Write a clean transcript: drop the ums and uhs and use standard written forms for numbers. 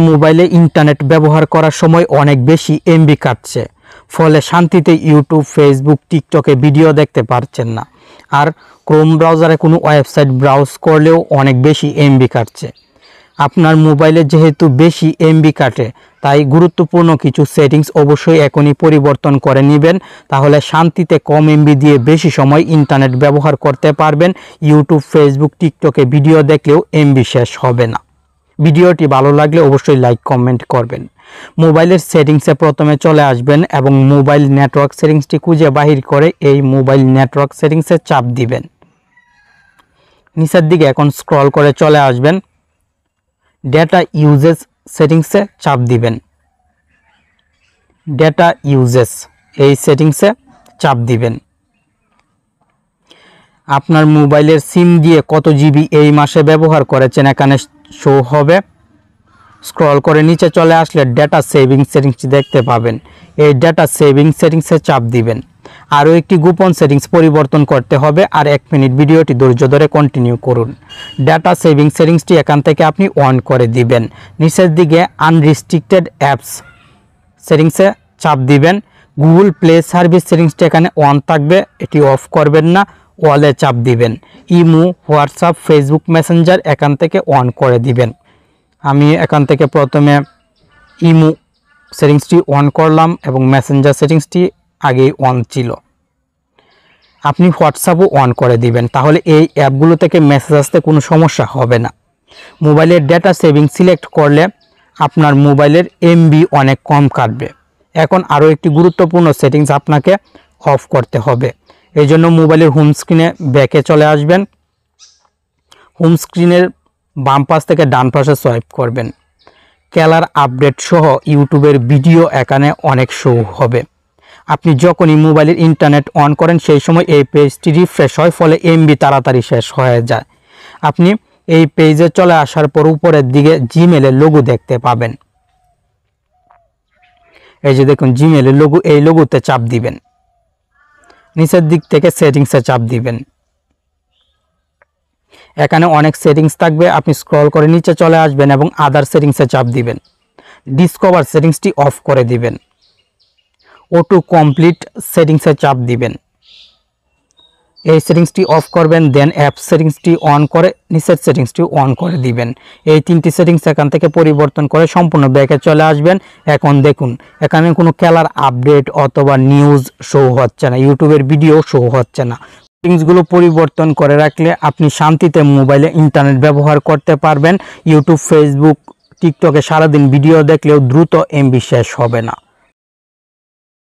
মোবাইলে ইন্টারনেট ব্যবহার করার সময় অনেক বেশি এমবি কাটছে, ফলে শান্তিতে ইউটিউব, ফেসবুক, টিকটকে ভিডিও দেখতে পারছেন না। আর ক্রোম ব্রাউজারে কোনো ওয়েবসাইট ব্রাউজ করলেও অনেক বেশি এমবি কাটছে। আপনার মোবাইলে যেহেতু বেশি এমবি কাটে, তাই গুরুত্বপূর্ণ কিছু সেটিংস অবশ্যই এখনই পরিবর্তন করে নেবেন, তাহলে শান্তিতে কম এমবি দিয়ে বেশি সময় ইন্টারনেট ব্যবহার করতে পারবেন। ইউটিউব, ফেসবুক, টিকটকে ভিডিও দেখলেও এমবি শেষ হবে না। ভিডিওটি ভালো লাগলে অবশ্যই লাইক, কমেন্ট করবেন। মোবাইলের সেটিংসে প্রথমে চলে আসবেন এবং মোবাইল নেটওয়ার্ক সেটিংসটি খুঁজে বাহির করে এই মোবাইল নেটওয়ার্ক সেটিংসে চাপ দিবেন। নিচের দিকে এখন স্ক্রল করে চলে আসবেন, ডেটা ইউজেস সেটিংসে চাপ দিবেন। ডেটা ইউজেস এই সেটিংসে চাপ দিবেন। আপনার মোবাইলের সিম দিয়ে কত জিবি এই মাসে ব্যবহার করেছেন এখানে শো হবে। স্ক্রল করে নিচে চলে আসলে ডেটা সেভিং সেটিংসটি দেখতে পাবেন। এই ডেটা সেভিং সেটিংসে চাপ দিবেন। আরও একটি গোপন সেটিংস পরিবর্তন করতে হবে, আর 1 মিনিট ভিডিওটি ধৈর্য ধরে কন্টিনিউ করুন। ডেটা সেভিং সেটিংসটি এখান থেকে আপনি অন করে দিবেন। নিচের দিকে আনরিস্ট্রিক্টেড অ্যাপস সেটিংসে চাপ দিবেন। গুগল প্লে সার্ভিস সেটিংসটি এখানে অন থাকবে, এটি অফ করবেন না, ওয়ালে চাপ দিবেন। ইমো, হোয়াটসঅ্যাপ, ফেসবুক মেসেঞ্জার এখান থেকে অন করে দিবেন। আমি এখান থেকে প্রথমে ইমো সেটিংসটি অন করলাম এবং মেসেঞ্জার সেটিংসটি আগেই অন ছিল। আপনি হোয়াটসঅ্যাপও অন করে দিবেন, তাহলে এই অ্যাপগুলো থেকে মেসেজ আসতে কোনো সমস্যা হবে না। মোবাইলের ডেটা সেভিং সিলেক্ট করলে আপনার মোবাইলের এমবি অনেক কম কাটবে। এখন আরও একটি গুরুত্বপূর্ণ সেটিংস আপনাকে অফ করতে হবে। এই জন্য মোবাইলের হোম স্ক্রিনে ব্যাকে চলে আসবেন। হোম স্ক্রিনের বাম পাশ থেকে ডান পাশে সোয়াইপ করবেন। ক্যালার আপডেট সহ ইউটিউবের ভিডিও এখানে অনেক শো হবে। আপনি যখনই মোবাইলের ইন্টারনেট অন করেন সেই সময় এই পেজটি রিফ্রেশ হয়, ফলে এমবি তাড়াতাড়ি শেষ হয়ে যায়। আপনি এই পেজে চলে আসার পর উপরের দিকে জিমেলের লোগো দেখতে পাবেন। এই যে দেখুন জিমেলের লোগো, এই লোগোতে চাপ দিবেন। নিচের দিক থেকে সেটিংসে চাপ দিবেন। এখানে অনেক সেটিংস থাকবে, আপনি স্ক্রল করে নিচে চলে আসবেন এবং আদার সেটিংসে চাপ দিবেন। ডিসকভার সেটিংসটি অফ করে দিবেন। অটো কমপ্লিট সেটিংসে চাপ দিবেন। এই সেটিংসটি অফ করবেন, দেন অ্যাপ সেটিংসটি অন করে নিচের সেটিংসটি অন করে দিবেন। এই 3টি সেটিংস এখান থেকে পরিবর্তন করে সম্পূর্ণ ব্যাকে চলে আসবেন। এখন দেখুন এখানে কোনো ক্যালার আপডেট অথবা নিউজ শো হচ্ছে না, ইউটিউবের ভিডিও শো হচ্ছে না। সেটিংসগুলো পরিবর্তন করে রাখলে আপনি শান্তিতে মোবাইলে ইন্টারনেট ব্যবহার করতে পারবেন। ইউটিউব, ফেসবুক, টিকটকে সারাদিন ভিডিও দেখলেও দ্রুত এমবি শেষ হবে না।